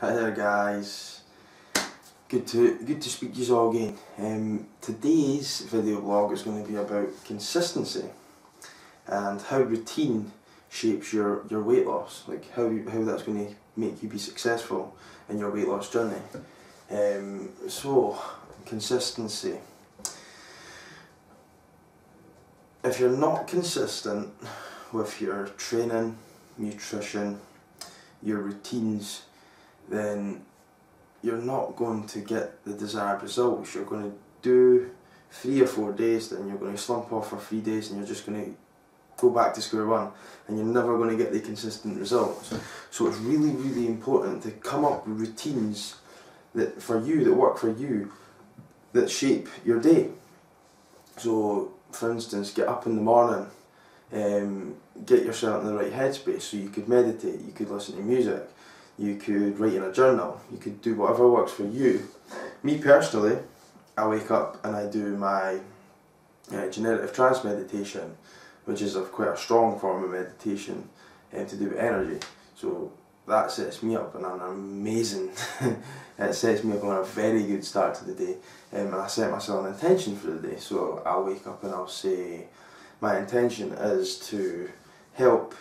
Hi there guys, good to speak to you all again. Today's video blog is going to be about consistency and how routine shapes your weight loss, like how that's going to make you be successful in your weight loss journey. So consistency. If you're not consistent with your training, nutrition, your routines, then you're not going to get the desired results. You're going to do 3 or 4 days, then you're going to slump off for 3 days and you're just going to go back to square one, and you're never going to get the consistent results. So it's really important to come up with routines that work for you, that shape your day. So for instance, get up in the morning, get yourself in the right headspace, so you could meditate, you could listen to music, you could write in a journal, you could do whatever works for you. Me personally, I wake up and I do my generative trance meditation, which is quite a strong form of meditation to do with energy. So that sets me up on an amazing, it sets me up on a very good start to the day. And I set myself an intention for the day, so I'll wake up and I'll say, my intention is to help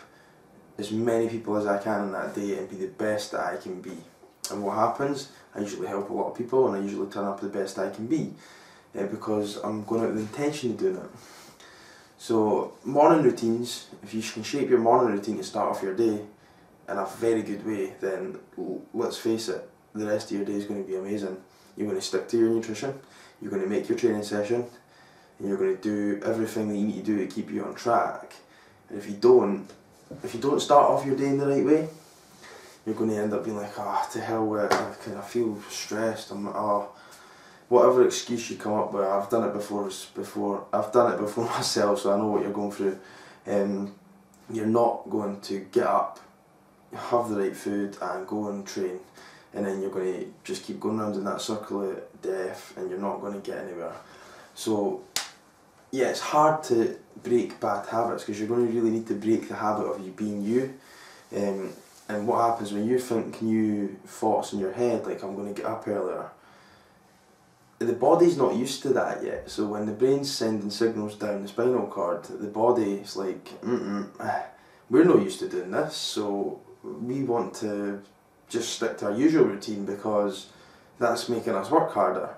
as many people as I can in that day and be the best that I can be. And what happens, I usually help a lot of people and I usually turn up the best I can be, because I'm going out with the intention of doing it. So morning routines, if you can shape your morning routine to start off your day in a very good way, then let's face it, the rest of your day is going to be amazing. You're going to stick to your nutrition, you're going to make your training session, and you're going to do everything that you need to do to keep you on track. And if you don't start off your day in the right way, you're going to end up being like, to hell with it, I feel stressed, whatever excuse you come up with. I've done it before myself, so I know what you're going through. You're not going to get up, have the right food and go and train, and then you're going to just keep going around in that circle of death and you're not going to get anywhere. So yeah, it's hard to break bad habits because you're going to really need to break the habit of you being you. And what happens when you think new thoughts in your head, like I'm going to get up earlier, the body's not used to that yet. So when the brain's sending signals down the spinal cord, the body's like, we're not used to doing this, so we want to just stick to our usual routine because that's making us work harder.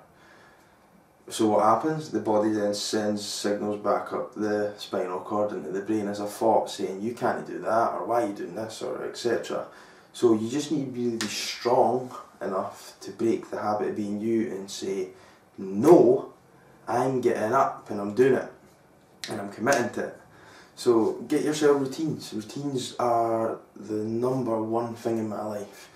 So what happens? The body then sends signals back up the spinal cord into the brain as a thought saying you can't do that, or why are you doing this, or etc. So you just need to really be strong enough to break the habit of being you and say, no, I'm getting up and I'm doing it and I'm committing to it. So get yourself routines. Routines are the #1 thing in my life.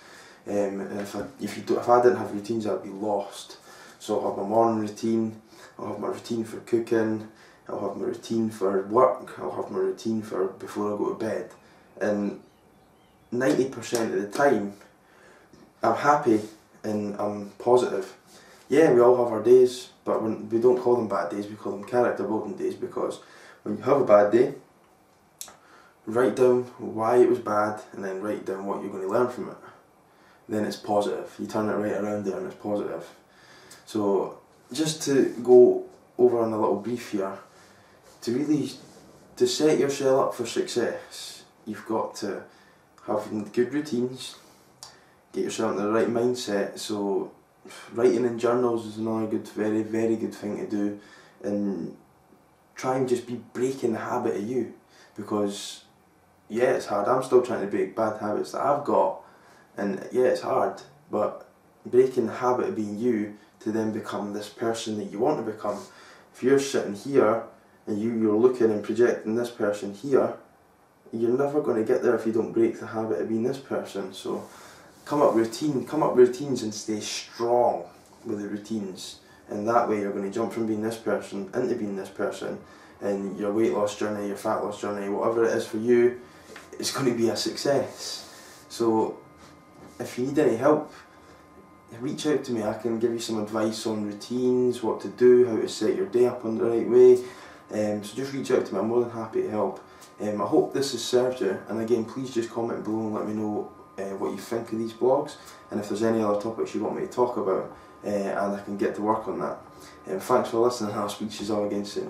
And if I didn't have routines, I'd be lost. So I'll have my morning routine, I'll have my routine for cooking, I'll have my routine for work, I'll have my routine for before I go to bed. And 90% of the time, I'm happy and I'm positive. Yeah, we all have our days, but we don't call them bad days, we call them character building days, because when you have a bad day, write down why it was bad and then write down what you're going to learn from it. Then it's positive. You turn it right around there and it's positive. So just to go over on a little brief here, to set yourself up for success, you've got to have good routines, get yourself in the right mindset. So writing in journals is another very good thing to do, and try and just be breaking the habit of you, because yeah, it's hard. I'm still trying to break bad habits that I've got, and yeah, it's hard, but breaking the habit of being you to then become this person that you want to become. If you're sitting here and you're looking and projecting this person here, you're never going to get there if you don't break the habit of being this person. So come up with routines and stay strong with the routines, and that way you're going to jump from being this person into being this person, and your weight loss journey, your fat loss journey, whatever it is for you, it's going to be a success. So if you need any help, reach out to me. I can give you some advice on routines, what to do, how to set your day up in the right way. So just reach out to me, I'm more than happy to help. I hope this has served you, and again, please just comment below and let me know what you think of these blogs, and if there's any other topics you want me to talk about, and I can get to work on that. Thanks for listening, and I'll speak to you all again soon.